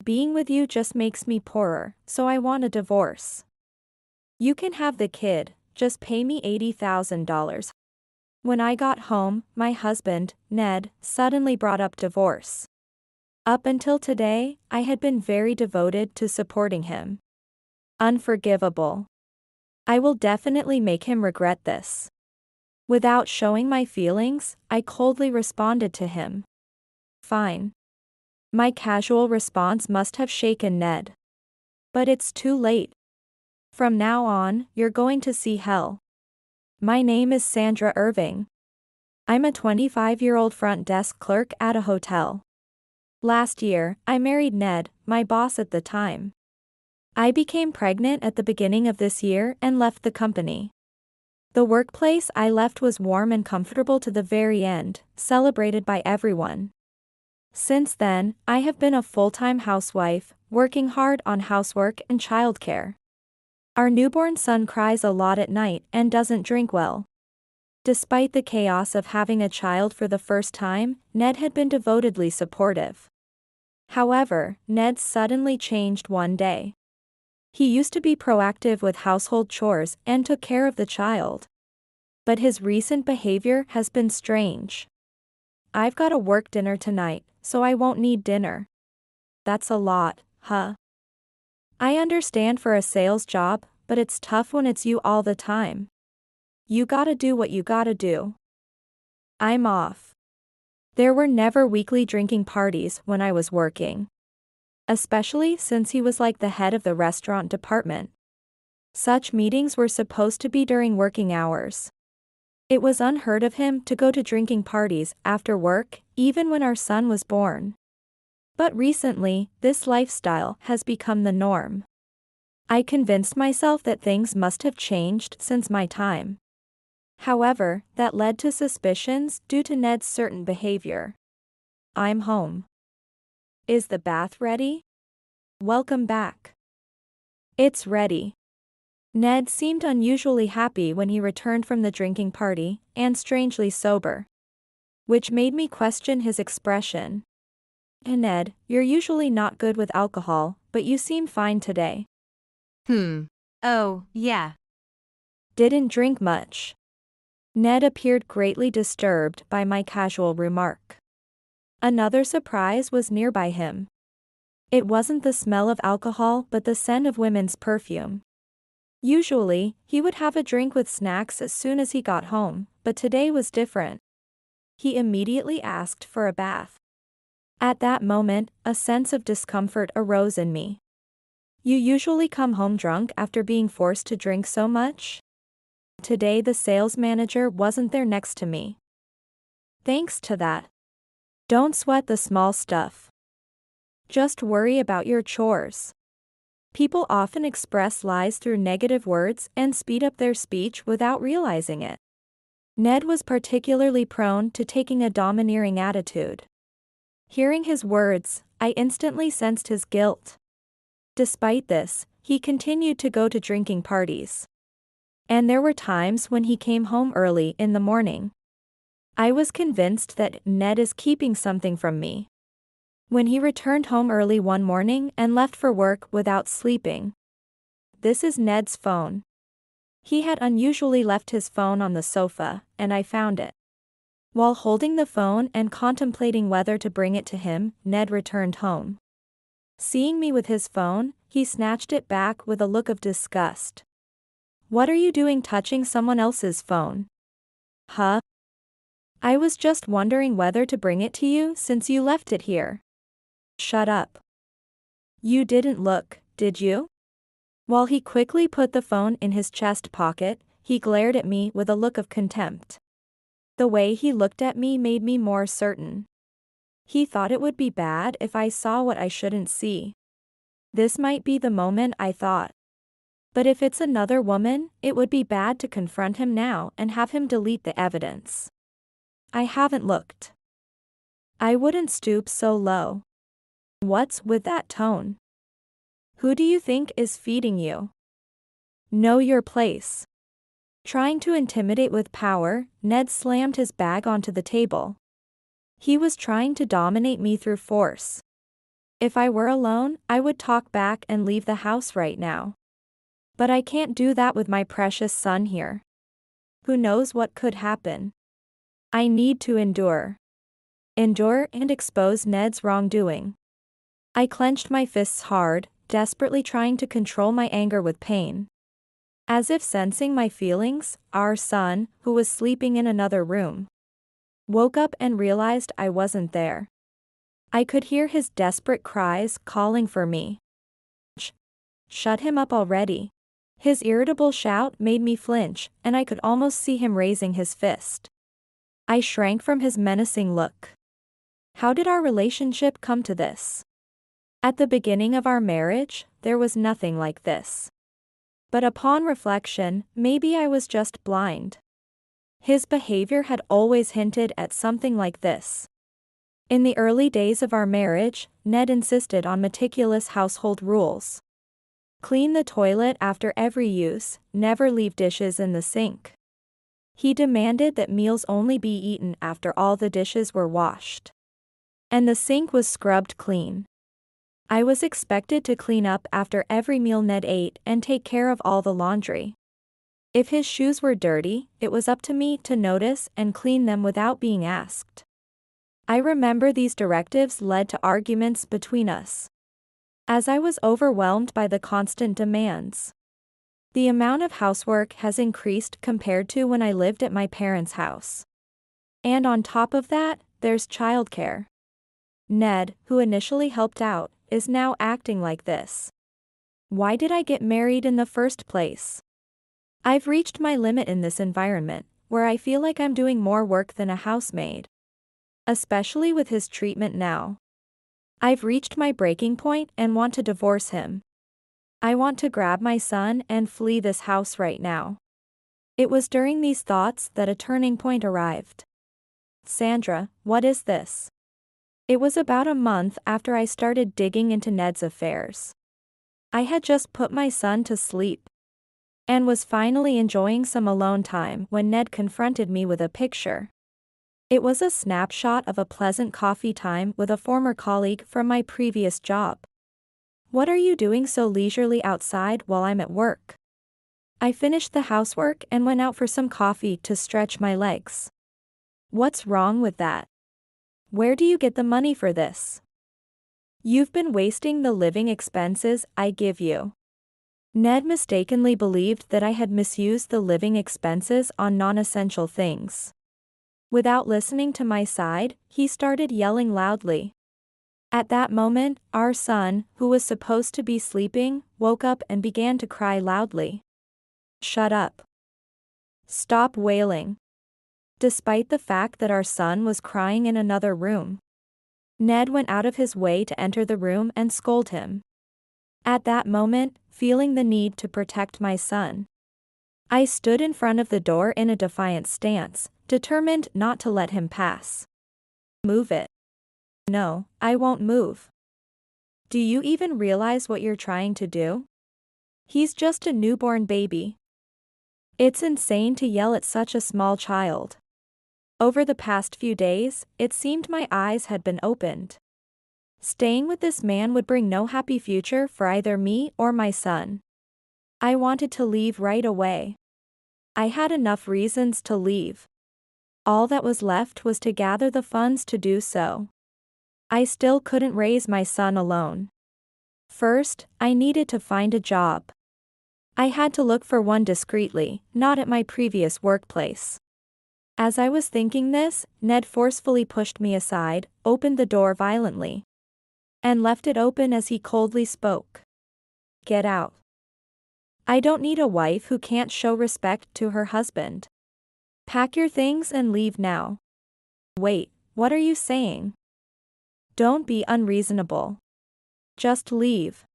Being with you just makes me poorer, so I want a divorce. You can have the kid, just pay me $80,000. When I got home, my husband, Ned, suddenly brought up divorce. Up until today, I had been very devoted to supporting him. Unforgivable. I will definitely make him regret this. Without showing my feelings, I coldly responded to him. Fine. My casual response must have shaken Ned. But it's too late. From now on, you're going to see hell. My name is Sandra Irving. I'm a 25-year-old front desk clerk at a hotel. Last year, I married Ned, my boss at the time. I became pregnant at the beginning of this year and left the company. The workplace I left was warm and comfortable to the very end, celebrated by everyone. Since then, I have been a full-time housewife, working hard on housework and childcare. Our newborn son cries a lot at night and doesn't drink well. Despite the chaos of having a child for the first time, Ned had been devotedly supportive. However, Ned suddenly changed one day. He used to be proactive with household chores and took care of the child. But his recent behavior has been strange. I've got a work dinner tonight, so I won't need dinner. That's a lot, huh? I understand for a sales job, but it's tough when it's you all the time. You gotta do what you gotta do. I'm off. There were never weekly drinking parties when I was working. Especially since he was like the head of the restaurant department. Such meetings were supposed to be during working hours. It was unheard of him to go to drinking parties after work, even when our son was born. But recently, this lifestyle has become the norm. I convinced myself that things must have changed since my time. However, that led to suspicions due to Ned's certain behavior. I'm home. Is the bath ready? Welcome back. It's ready. Ned seemed unusually happy when he returned from the drinking party, and strangely sober. Which made me question his expression. Ned, you're usually not good with alcohol, but you seem fine today. Oh, yeah. Didn't drink much. Ned appeared greatly disturbed by my casual remark. Another surprise was nearby him. It wasn't the smell of alcohol but the scent of women's perfume. Usually, he would have a drink with snacks as soon as he got home, but today was different. He immediately asked for a bath. At that moment, a sense of discomfort arose in me. You usually come home drunk after being forced to drink so much? Today the sales manager wasn't there next to me. Thanks to that. Don't sweat the small stuff. Just worry about your chores. People often express lies through negative words and speed up their speech without realizing it. Ned was particularly prone to taking a domineering attitude. Hearing his words, I instantly sensed his guilt. Despite this, he continued to go to drinking parties. And there were times when he came home early in the morning. I was convinced that Ned is keeping something from me. When he returned home early one morning and left for work without sleeping. This is Ned's phone. He had unusually left his phone on the sofa, and I found it. While holding the phone and contemplating whether to bring it to him, Ned returned home. Seeing me with his phone, he snatched it back with a look of disgust. What are you doing touching someone else's phone? Huh? I was just wondering whether to bring it to you since you left it here. Shut up. You didn't look, did you? While he quickly put the phone in his chest pocket, he glared at me with a look of contempt. The way he looked at me made me more certain. He thought it would be bad if I saw what I shouldn't see. This might be the moment, I thought. But if it's another woman, it would be bad to confront him now and have him delete the evidence. I haven't looked. I wouldn't stoop so low. What's with that tone? Who do you think is feeding you? Know your place. Trying to intimidate with power, Ned slammed his bag onto the table. He was trying to dominate me through force. If I were alone, I would talk back and leave the house right now. But I can't do that with my precious son here. Who knows what could happen? I need to endure. Endure and expose Ned's wrongdoing. I clenched my fists hard, desperately trying to control my anger with pain. As if sensing my feelings, our son, who was sleeping in another room, woke up and realized I wasn't there. I could hear his desperate cries calling for me. Shut him up already. His irritable shout made me flinch, and I could almost see him raising his fist. I shrank from his menacing look. How did our relationship come to this? At the beginning of our marriage, there was nothing like this. But upon reflection, maybe I was just blind. His behavior had always hinted at something like this. In the early days of our marriage, Ned insisted on meticulous household rules. Clean the toilet after every use, never leave dishes in the sink. He demanded that meals only be eaten after all the dishes were washed. And the sink was scrubbed clean. I was expected to clean up after every meal Ned ate and take care of all the laundry. If his shoes were dirty, it was up to me to notice and clean them without being asked. I remember these directives led to arguments between us, as I was overwhelmed by the constant demands. The amount of housework has increased compared to when I lived at my parents' house. And on top of that, there's childcare. Ned, who initially helped out, is now acting like this. Why did I get married in the first place? I've reached my limit in this environment, where I feel like I'm doing more work than a housemaid. Especially with his treatment now. I've reached my breaking point and want to divorce him. I want to grab my son and flee this house right now. It was during these thoughts that a turning point arrived. Sandra, what is this? It was about a month after I started digging into Ned's affairs. I had just put my son to sleep and was finally enjoying some alone time when Ned confronted me with a picture. It was a snapshot of a pleasant coffee time with a former colleague from my previous job. What are you doing so leisurely outside while I'm at work? I finished the housework and went out for some coffee to stretch my legs. What's wrong with that? Where do you get the money for this? You've been wasting the living expenses I give you. Ned mistakenly believed that I had misused the living expenses on non-essential things. Without listening to my side, he started yelling loudly. At that moment, our son, who was supposed to be sleeping, woke up and began to cry loudly. Shut up. Stop wailing. Despite the fact that our son was crying in another room, Ned went out of his way to enter the room and scold him. At that moment, feeling the need to protect my son, I stood in front of the door in a defiant stance, determined not to let him pass. Move it. No, I won't move. Do you even realize what you're trying to do? He's just a newborn baby. It's insane to yell at such a small child. Over the past few days, it seemed my eyes had been opened. Staying with this man would bring no happy future for either me or my son. I wanted to leave right away. I had enough reasons to leave. All that was left was to gather the funds to do so. I still couldn't raise my son alone. First, I needed to find a job. I had to look for one discreetly, not at my previous workplace. As I was thinking this, Ned forcefully pushed me aside, opened the door violently, and left it open as he coldly spoke. Get out. I don't need a wife who can't show respect to her husband. Pack your things and leave now. Wait, what are you saying? Don't be unreasonable. Just leave.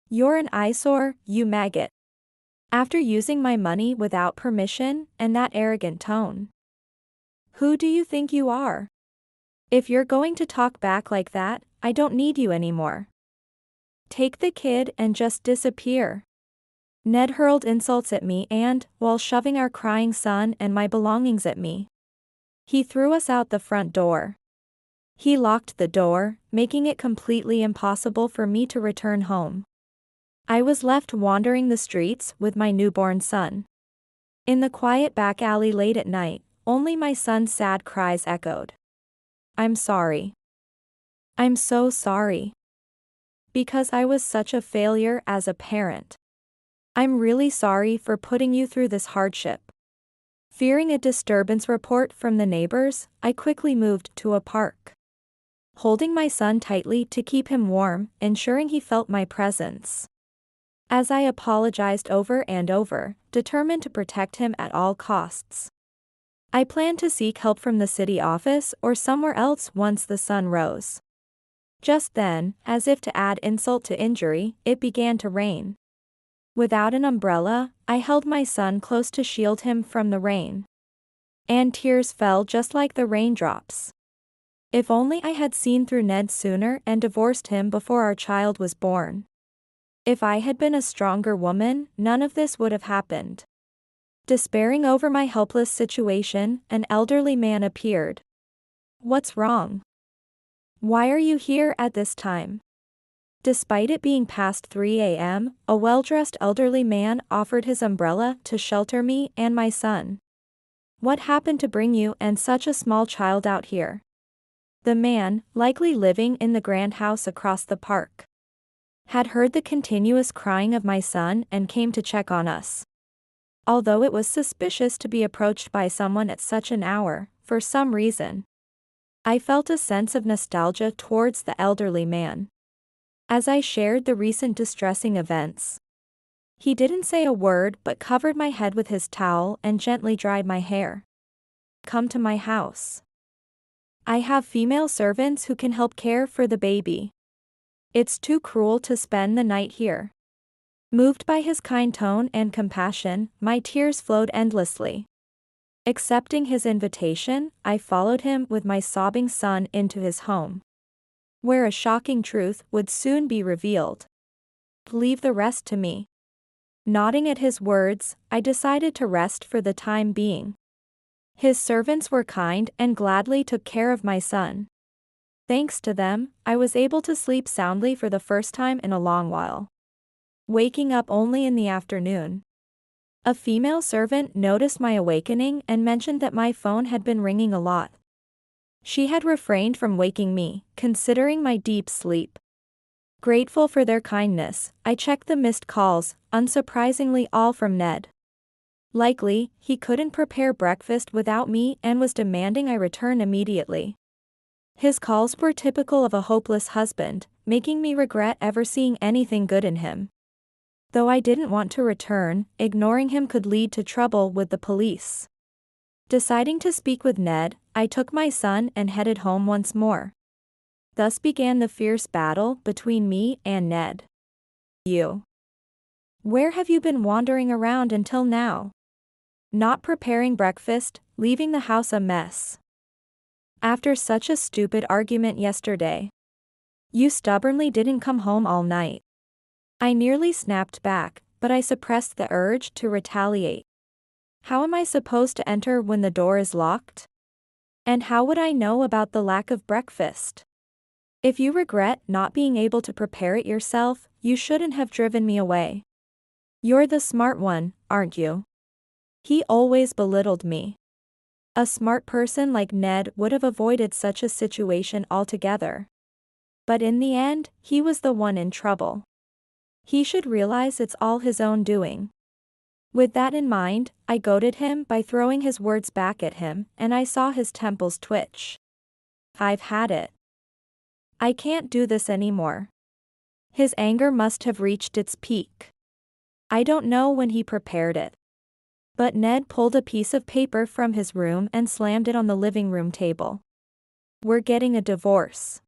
You're an eyesore, you maggot. After using my money without permission and that arrogant tone. Who do you think you are? If you're going to talk back like that, I don't need you anymore. Take the kid and just disappear. Ned hurled insults at me and, while shoving our crying son and my belongings at me, he threw us out the front door. He locked the door, making it completely impossible for me to return home. I was left wandering the streets with my newborn son. In the quiet back alley late at night, only my son's sad cries echoed. I'm sorry. I'm so sorry. Because I was such a failure as a parent. I'm really sorry for putting you through this hardship. Fearing a disturbance report from the neighbors, I quickly moved to a park. Holding my son tightly to keep him warm, ensuring he felt my presence. As I apologized over and over, determined to protect him at all costs. I planned to seek help from the city office or somewhere else once the sun rose. Just then, as if to add insult to injury, it began to rain. Without an umbrella, I held my son close to shield him from the rain. And tears fell just like the raindrops. If only I had seen through Ned sooner and divorced him before our child was born. If I had been a stronger woman, none of this would have happened. Despairing over my helpless situation, an elderly man appeared. What's wrong? Why are you here at this time? Despite it being past 3 a.m., a well-dressed elderly man offered his umbrella to shelter me and my son. What happened to bring you and such a small child out here? The man, likely living in the grand house across the park, had heard the continuous crying of my son and came to check on us. Although it was suspicious to be approached by someone at such an hour, for some reason, I felt a sense of nostalgia towards the elderly man. As I shared the recent distressing events, he didn't say a word but covered my head with his towel and gently dried my hair. Come to my house. I have female servants who can help care for the baby. It's too cruel to spend the night here. Moved by his kind tone and compassion, my tears flowed endlessly. Accepting his invitation, I followed him with my sobbing son into his home, where a shocking truth would soon be revealed. Leave the rest to me. Nodding at his words, I decided to rest for the time being. His servants were kind and gladly took care of my son. Thanks to them, I was able to sleep soundly for the first time in a long while, waking up only in the afternoon. A female servant noticed my awakening and mentioned that my phone had been ringing a lot. She had refrained from waking me, considering my deep sleep. Grateful for their kindness, I checked the missed calls, unsurprisingly all from Ned. Likely, he couldn't prepare breakfast without me and was demanding I return immediately. His calls were typical of a hopeless husband, making me regret ever seeing anything good in him. Though I didn't want to return, ignoring him could lead to trouble with the police. Deciding to speak with Ned, I took my son and headed home once more. Thus began the fierce battle between me and Ned. You. Where have you been wandering around until now? Not preparing breakfast, leaving the house a mess. After such a stupid argument yesterday. You stubbornly didn't come home all night. I nearly snapped back, but I suppressed the urge to retaliate. How am I supposed to enter when the door is locked? And how would I know about the lack of breakfast? If you regret not being able to prepare it yourself, you shouldn't have driven me away. You're the smart one, aren't you? He always belittled me. A smart person like Ned would have avoided such a situation altogether. But in the end, he was the one in trouble. He should realize it's all his own doing. With that in mind, I goaded him by throwing his words back at him, and I saw his temples twitch. I've had it. I can't do this anymore. His anger must have reached its peak. I don't know when he prepared it. But Ned pulled a piece of paper from his room and slammed it on the living room table. We're getting a divorce.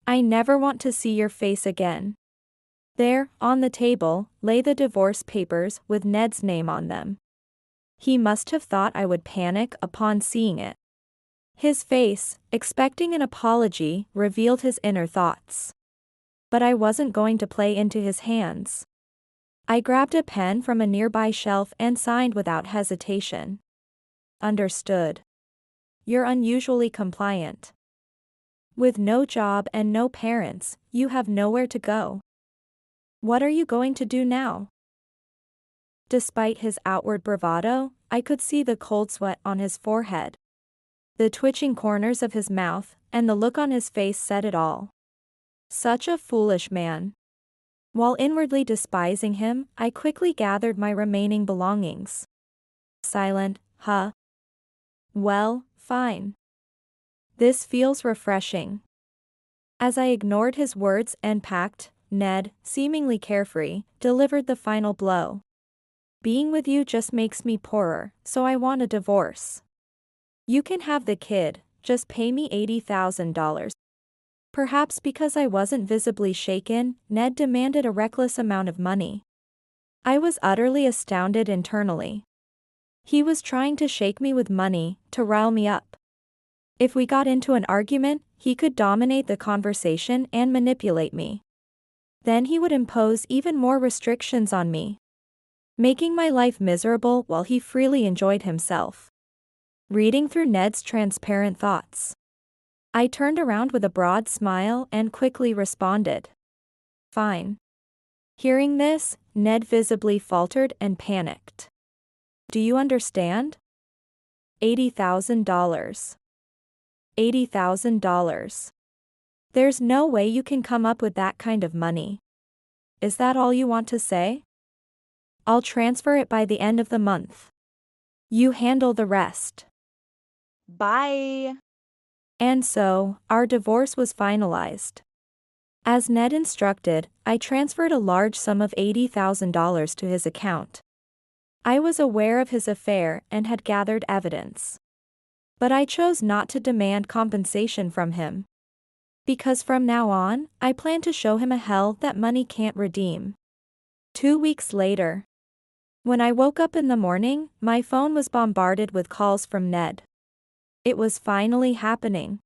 I never want to see your face again. There, on the table, lay the divorce papers with Ned's name on them. He must have thought I would panic upon seeing it. His face, expecting an apology, revealed his inner thoughts. But I wasn't going to play into his hands. I grabbed a pen from a nearby shelf and signed without hesitation. Understood. You're unusually compliant. With no job and no parents, you have nowhere to go. What are you going to do now? Despite his outward bravado, I could see the cold sweat on his forehead. The twitching corners of his mouth, and the look on his face said it all. Such a foolish man. While inwardly despising him, I quickly gathered my remaining belongings. Silent, huh? Well, fine. This feels refreshing. As I ignored his words and packed, Ned, seemingly carefree, delivered the final blow. Being with you just makes me poorer, so I want a divorce. You can have the kid, just pay me $80,000. Perhaps because I wasn't visibly shaken, Ned demanded a reckless amount of money. I was utterly astounded internally. He was trying to shake me with money, to rile me up. If we got into an argument, he could dominate the conversation and manipulate me. Then he would impose even more restrictions on me, making my life miserable while he freely enjoyed himself. Reading through Ned's transparent thoughts, I turned around with a broad smile and quickly responded. Fine. Hearing this, Ned visibly faltered and panicked. Do you understand? $80,000. $80,000. There's no way you can come up with that kind of money. Is that all you want to say? I'll transfer it by the end of the month. You handle the rest. Bye. And so, our divorce was finalized. As Ned instructed, I transferred a large sum of $80,000 to his account. I was aware of his affair and had gathered evidence. But I chose not to demand compensation from him. Because from now on, I plan to show him a hell that money can't redeem. 2 weeks later. When I woke up in the morning, my phone was bombarded with calls from Ned. It was finally happening.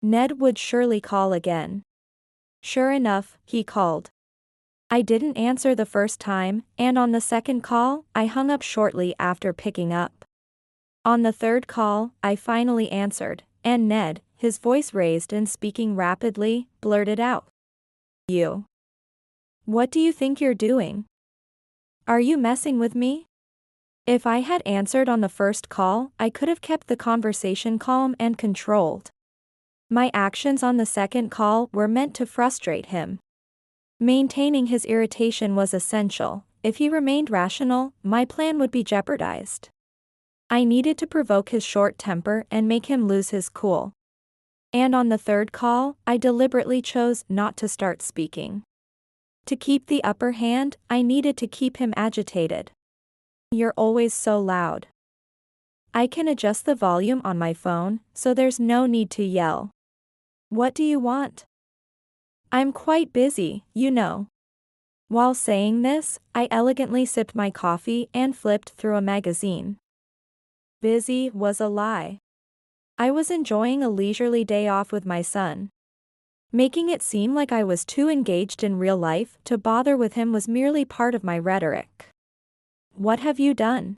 Ned would surely call again. Sure enough, he called. I didn't answer the first time, and on the second call, I hung up shortly after picking up. On the third call, I finally answered, and Ned, his voice raised and speaking rapidly, blurted out. You. What do you think you're doing? Are you messing with me? If I had answered on the first call, I could have kept the conversation calm and controlled. My actions on the second call were meant to frustrate him. Maintaining his irritation was essential. If he remained rational, my plan would be jeopardized. I needed to provoke his short temper and make him lose his cool. And on the third call, I deliberately chose not to start speaking. To keep the upper hand, I needed to keep him agitated. You're always so loud. I can adjust the volume on my phone, so there's no need to yell. What do you want? I'm quite busy, you know. While saying this, I elegantly sipped my coffee and flipped through a magazine. Busy was a lie. I was enjoying a leisurely day off with my son. Making it seem like I was too engaged in real life to bother with him was merely part of my rhetoric. What have you done?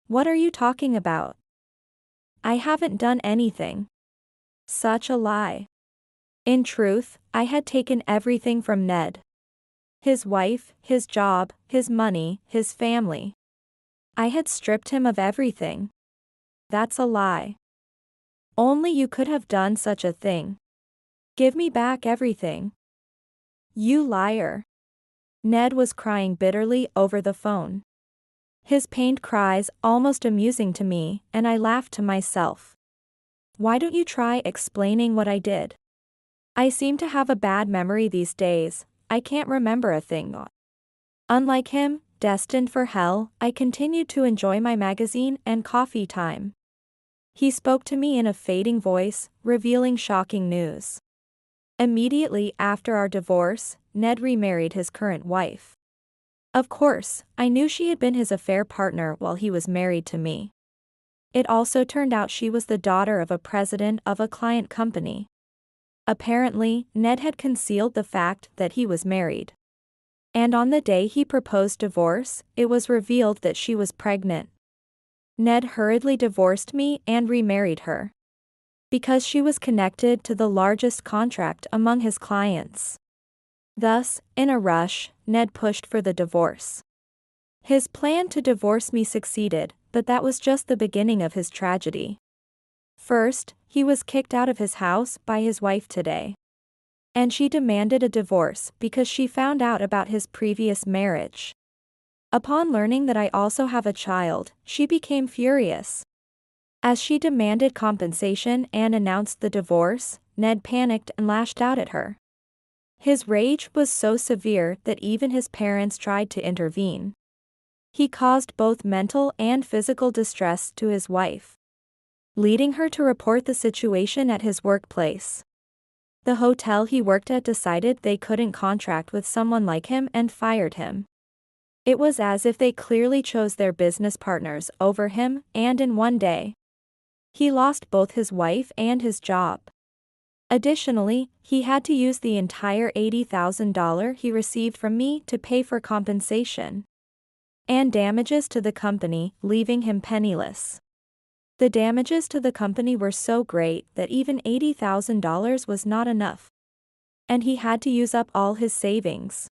What are you talking about? I haven't done anything. Such a lie. In truth, I had taken everything from Ned. His wife, his job, his money, his family. I had stripped him of everything. That's a lie. Only you could have done such a thing. Give me back everything. You liar. Ned was crying bitterly over the phone. His pained cries almost amusing to me, and I laughed to myself. Why don't you try explaining what I did? I seem to have a bad memory these days. I can't remember a thing. Unlike him, destined for hell, I continued to enjoy my magazine and coffee time. He spoke to me in a fading voice, revealing shocking news. Immediately after our divorce, Ned remarried his current wife. Of course, I knew she had been his affair partner while he was married to me. It also turned out she was the daughter of a president of a client company. Apparently, Ned had concealed the fact that he was married. And on the day he proposed divorce, it was revealed that she was pregnant. Ned hurriedly divorced me and remarried her. because she was connected to the largest contract among his clients. Thus, in a rush, Ned pushed for the divorce. His plan to divorce me succeeded, but that was just the beginning of his tragedy. First, he was kicked out of his house by his wife today. And she demanded a divorce because she found out about his previous marriage. Upon learning that I also have a child, she became furious. As she demanded compensation and announced the divorce, Ned panicked and lashed out at her. His rage was so severe that even his parents tried to intervene. He caused both mental and physical distress to his wife, leading her to report the situation at his workplace. The hotel he worked at decided they couldn't contract with someone like him and fired him. It was as if they clearly chose their business partners over him, and in one day, he lost both his wife and his job. Additionally, he had to use the entire $80,000 he received from me to pay for compensation and damages to the company, leaving him penniless. The damages to the company were so great that even $80,000 was not enough, and he had to use up all his savings.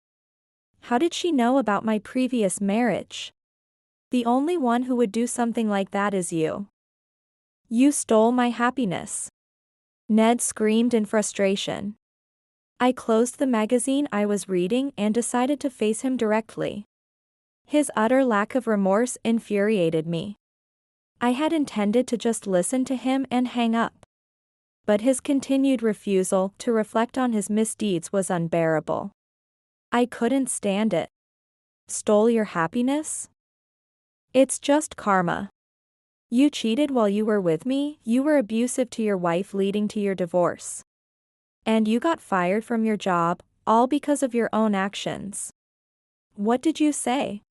How did she know about my previous marriage? The only one who would do something like that is you. You stole my happiness. Ned screamed in frustration. I closed the magazine I was reading and decided to face him directly. His utter lack of remorse infuriated me. I had intended to just listen to him and hang up. But his continued refusal to reflect on his misdeeds was unbearable. I couldn't stand it. Stole your happiness? It's just karma. You cheated while you were with me, you were abusive to your wife leading to your divorce. And you got fired from your job, all because of your own actions. What did you say?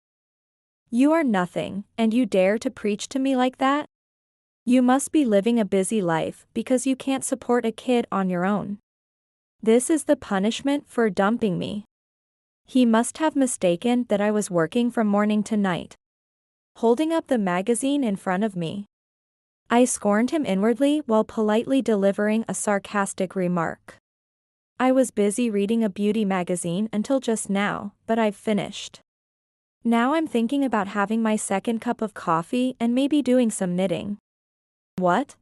You are nothing, and you dare to preach to me like that? You must be living a busy life because you can't support a kid on your own. This is the punishment for dumping me. He must have mistaken that I was working from morning to night. Holding up the magazine in front of me, I scorned him inwardly while politely delivering a sarcastic remark. I was busy reading a beauty magazine until just now, but I've finished. Now I'm thinking about having my second cup of coffee and maybe doing some knitting. What?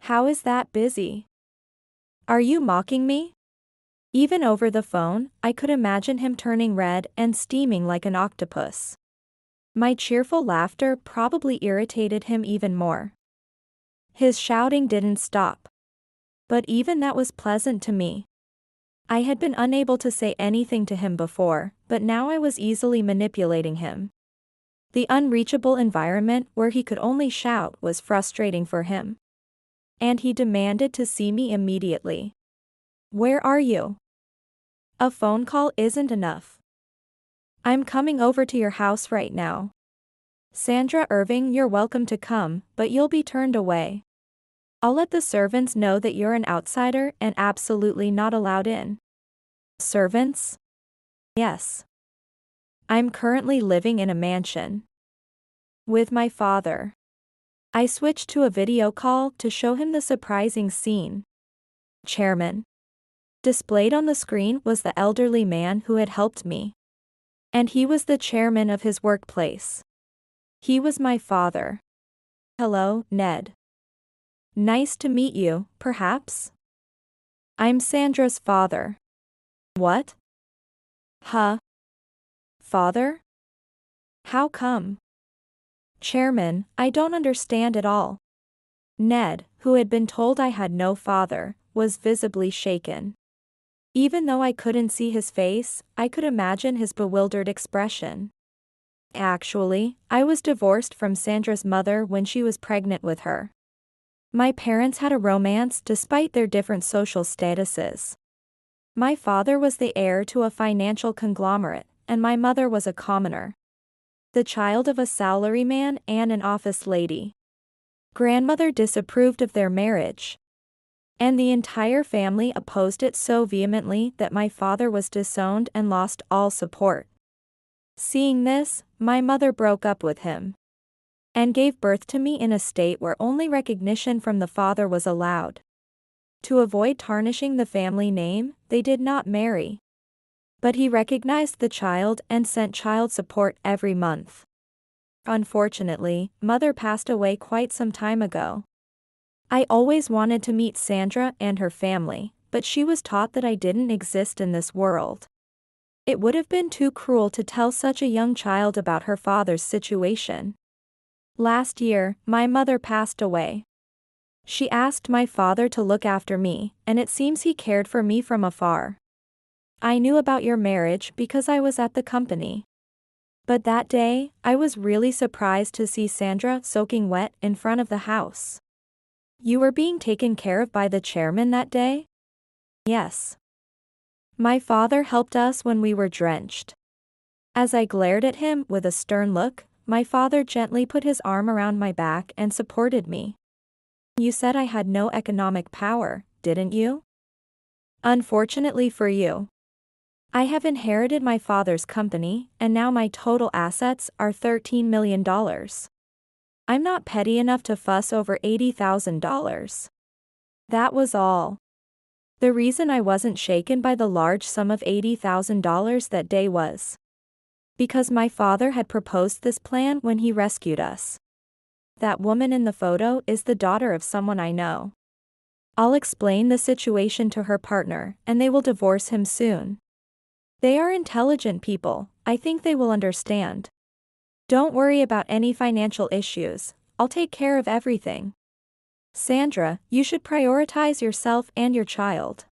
How is that busy? Are you mocking me? Even over the phone, I could imagine him turning red and steaming like an octopus. My cheerful laughter probably irritated him even more. His shouting didn't stop. But even that was pleasant to me. I had been unable to say anything to him before, but now I was easily manipulating him. The unreachable environment where he could only shout was frustrating for him. And he demanded to see me immediately. Where are you? A phone call isn't enough. I'm coming over to your house right now. Sandra Irving, you're welcome to come, but you'll be turned away. I'll let the servants know that you're an outsider and absolutely not allowed in. Servants? Yes. I'm currently living in a mansion with my father. I switched to a video call to show him the surprising scene. Chairman. Displayed on the screen was the elderly man who had helped me. And he was the chairman of his workplace. He was my father. Hello, Ned. Nice to meet you, perhaps? I'm Sandra's father. What? Huh? Father? How come? Chairman, I don't understand at all. Ned, who had been told I had no father, was visibly shaken. Even though I couldn't see his face, I could imagine his bewildered expression. Actually, I was divorced from Sandra's mother when she was pregnant with her. My parents had a romance despite their different social statuses. My father was the heir to a financial conglomerate, and my mother was a commoner. The child of a salaryman and an office lady. Grandmother disapproved of their marriage. And the entire family opposed it so vehemently that my father was disowned and lost all support. Seeing this, my mother broke up with him. and gave birth to me in a state where only recognition from the father was allowed. To avoid tarnishing the family name, they did not marry. But he recognized the child and sent child support every month. Unfortunately, mother passed away quite some time ago. I always wanted to meet Sandra and her family, but she was taught that I didn't exist in this world. It would have been too cruel to tell such a young child about her father's situation. Last year, my mother passed away. She asked my father to look after me, and it seems he cared for me from afar. I knew about your marriage because I was at the company. But that day, I was really surprised to see Sandra soaking wet in front of the house. You were being taken care of by the chairman that day? Yes. My father helped us when we were drenched. As I glared at him with a stern look, my father gently put his arm around my back and supported me. You said I had no economic power, didn't you? Unfortunately for you. I have inherited my father's company, and now my total assets are $13 million. I'm not petty enough to fuss over $80,000. That was all. The reason I wasn't shaken by the large sum of $80,000 that day was because my father had proposed this plan when he rescued us. That woman in the photo is the daughter of someone I know. I'll explain the situation to her partner, and they will divorce him soon. They are intelligent people, I think they will understand. Don't worry about any financial issues, I'll take care of everything. Sandra, you should prioritize yourself and your child.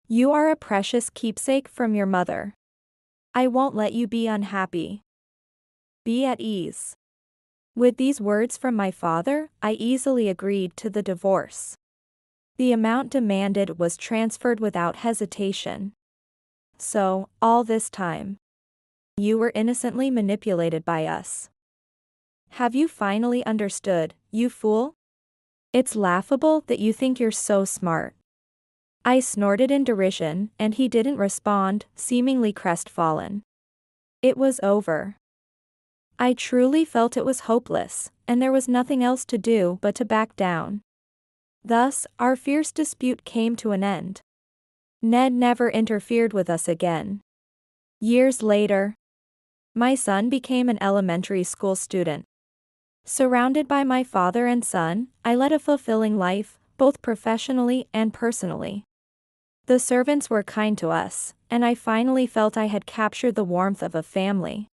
You are a precious keepsake from your mother. I won't let you be unhappy. Be at ease. With these words from my father, I easily agreed to the divorce. The amount demanded was transferred without hesitation. So, all this time, you were innocently manipulated by us. Have you finally understood, you fool? It's laughable that you think you're so smart. I snorted in derision, and he didn't respond, seemingly crestfallen. It was over. I truly felt it was hopeless, and there was nothing else to do but to back down. Thus, our fierce dispute came to an end. Ned never interfered with us again. Years later, my son became an elementary school student. Surrounded by my father and son, I led a fulfilling life, both professionally and personally. The servants were kind to us, and I finally felt I had captured the warmth of a family.